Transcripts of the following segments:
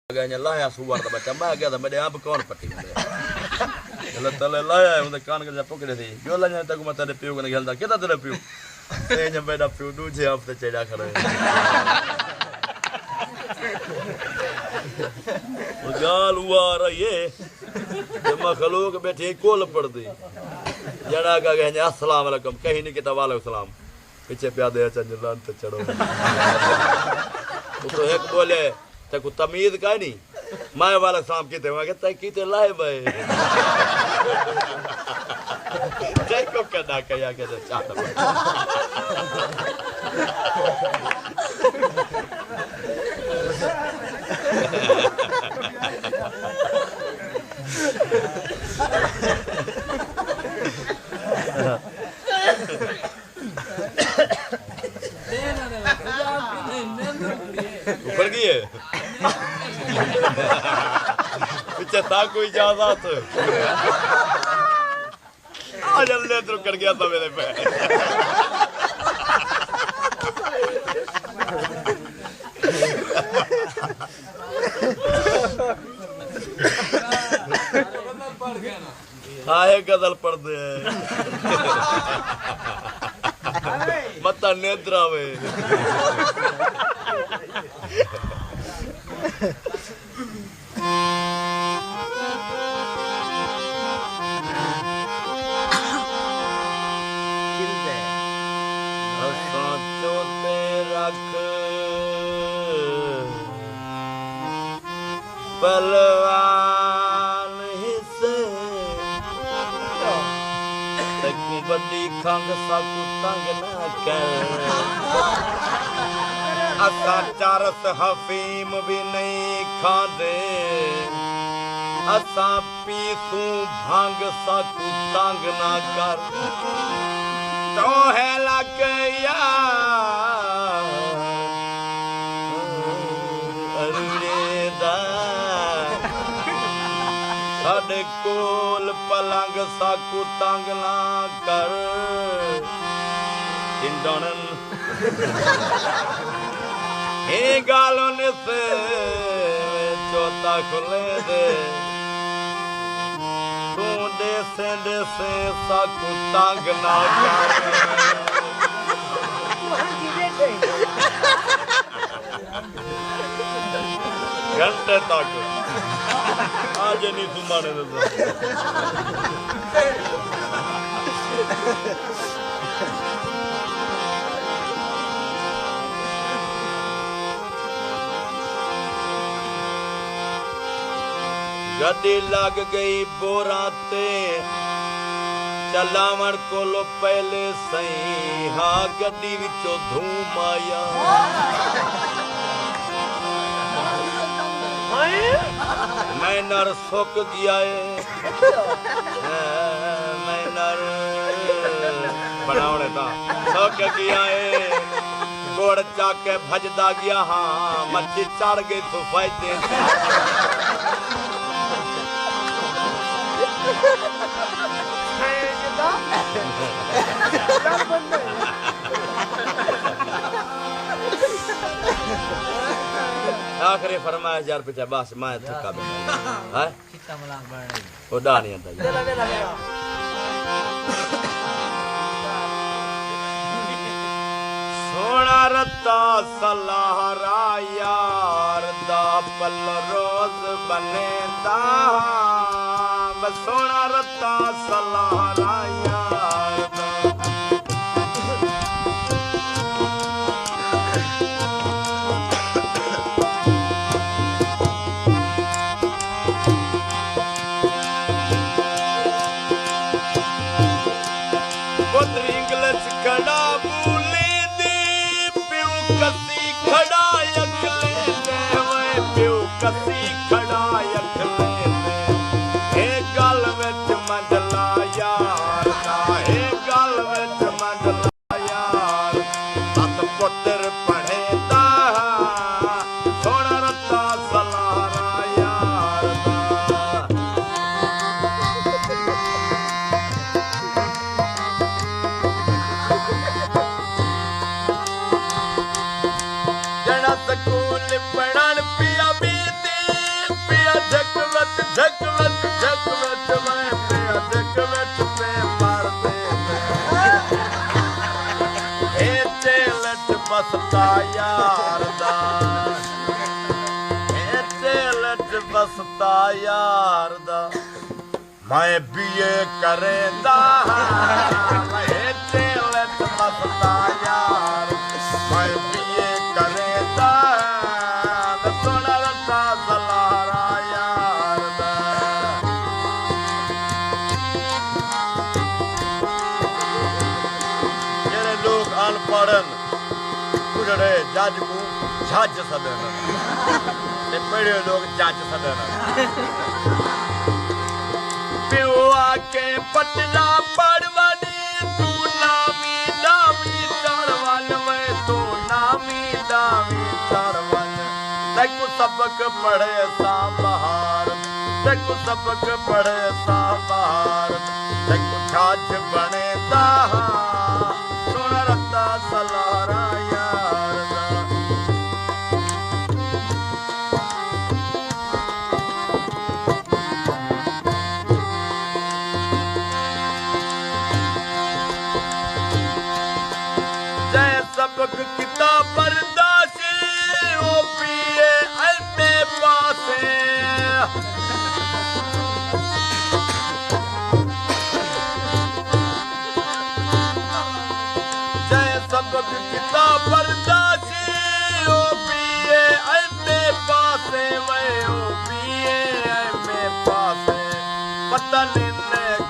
गया लाया सुअर का बच्चा मैं गया था मेरे आप कौन पट्टी में चलो तले लाया उनके कान के पकड़े थी जो लाया तक मैं तेरे पियो ने खेलता कितना तेरे पियो ये जब मेरा पियो दूसरे हफ्ते चढ़ा खड़े गाल हुआ रही है जब मखलूक बैठे कोल पड़ दी जड़ा का कहने अस्सलाम वालेकुम कहीं नहीं कहता वालेकुम सलाम पीछे प्यादे चंजलान तो चढ़ो तो एक बोले ते को तमीज का नहीं मैं वाला शाम कीते मैं कहता कीते लाए भाई जय को कदा कया के चाहता ऊपर की है पीछे था कोई इजाजत आज अल्लाह तो कर गया था मेरे पे हाँ एक गजल पढ़ दे मता नेत्रा में पलवान हिस्से बदी खंग साकू तंग ना कर असा चारस हफीम भी नहीं खादे असा पीसू भांग साकू तंग ना कर तो है लग साडे कोल पलंग साकू तंग ना कर चिंडन हे गालों ने से चौथा खुले दे तू दे से साकू तंग ना कर घंटे तक आज नहीं सुमाने देता गड्डी लग गई बोराते चलावण कोलो पहले सही हाँ गड्डी विचों धूम आया मैं नर सुक गया मैं नर बनाने था सुक गया गोड़ चाके भजदा गया हाँ मच्छी चढ़ गई तो फायदे आखिरी फरमाया 1000 रुपया बस मैं थका है कितना मलाक बढ़ रही ओडा नहीं आता सोना रत्ता सलाहरा यार दा पल रोज बने दा सोना रत्ता सलाहरा यार कसी खड़ा अखले हे गल विच मंडला यार हे गल विच मंडला यार सत पुत्र पढ़े दा सोना रत्ता सलारा यार जना स्कूल पढ़न पिया भी बसता यार दा दिल च बसता यार दा मैं बीए करेंदा दिल च बसता यार मैं बीए करेंदा सोना रता सलारा यार दा जेड़े लोग अनपढ़न उजड़े जज को जज सदन ते पढ़े लोग जज सदन प्यो आके पटना पड़वानी तू नामी दामी चढ़वन में तू नामी दामी चढ़वन देखो सबक पढ़े सा बहार देखो सबक पढ़े सा बहार देखो जज बने दा सोना रत्ता सलारा यार दा सबक किताब बर्दाशी ओ पिए एमे पासे जय सबक किताब बर्दाशी ओ पिए एमे पासे वे ओ पिए एमे पासे पता नहीं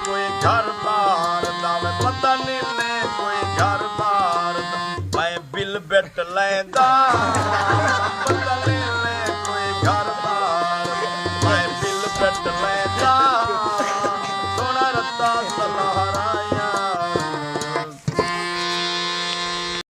कोई घर बार दावे पता नहीं कोई घर बार बिल बेट लैंदा